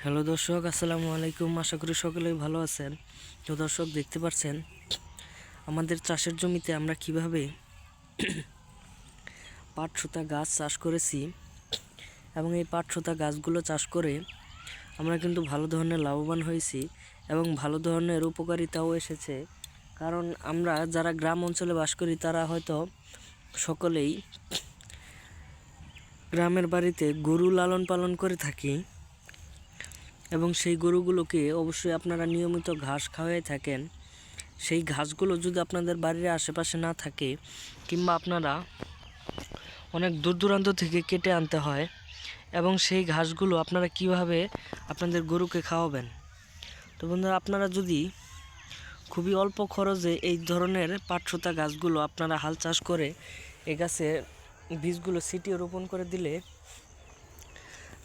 Hello দর্শক, আসসালামু আলাইকুম। আশা করি সকলেই ভালো আছেন। তো দর্শক, দেখতে পাচ্ছেন আমাদের চাষের জমিতে আমরা কিভাবে পাট সুতা গাছ চাষ করেছি, এবং এই পাট সুতা গাছগুলো চাষ করে আমরা কিন্তু ভালো ধরনের লাভবান হয়েছি এবং ভালো ধরনের উপকারিতাও এসেছে। কারণ আমরা যারা গ্রাম অঞ্চলে বাস করি তারা হয়তো সকলেই গ্রামের বাড়িতে গরু লালন পালন করে থাকি, এবং সেই গরুগুলোকে অবশ্যই আপনারা নিয়মিত ঘাস খাওয়াই থাকেন। সেই ঘাসগুলো যদি আপনাদের বাড়ির আশেপাশে না থাকে, কিংবা আপনারা অনেক দূর দূরান্ত থেকে কেটে আনতে হয়, এবং সেই ঘাসগুলো আপনারা কিভাবে আপনাদের গরুকে খাওয়াবেন। তো বন্ধুরা, আপনারা যদি খুবই অল্প খরচে এই ধরনের পাট সুতা গাছগুলো আপনারা হাল চাষ করে এই গাছের বীজগুলো ছিটিয়ে রোপণ করে দিলে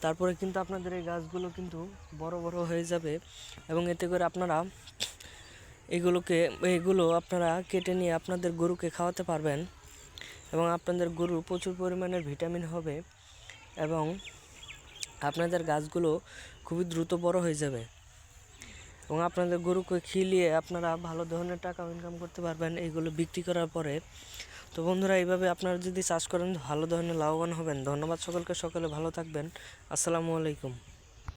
তারপরে কিন্তু আপনাদের এই গাছগুলো কিন্তু বড় বড় হয়ে যাবে, এবং এতে করে আপনারা এগুলো আপনারা কেটে নিয়ে আপনাদের গরুকে খাওয়াতে পারবেন, এবং আপনাদের গরু প্রচুর পরিমাণের ভিটামিন হবে, এবং আপনাদের গাছগুলো খুবই দ্রুত বড় হয়ে যাবে, এবং আপনাদের গরুকে খিলিয়ে আপনারা ভালো ধরনের টাকা ইনকাম করতে পারবেন এইগুলো বিক্রি করার পরে। তো বন্ধুরা, এইভাবে আপনারা যদি চাষ করেন ভালো ধরনের লাভবান হবেন। ধন্যবাদ সকলকে, সকলে ভালো থাকবেন। আসসালামু আলাইকুম।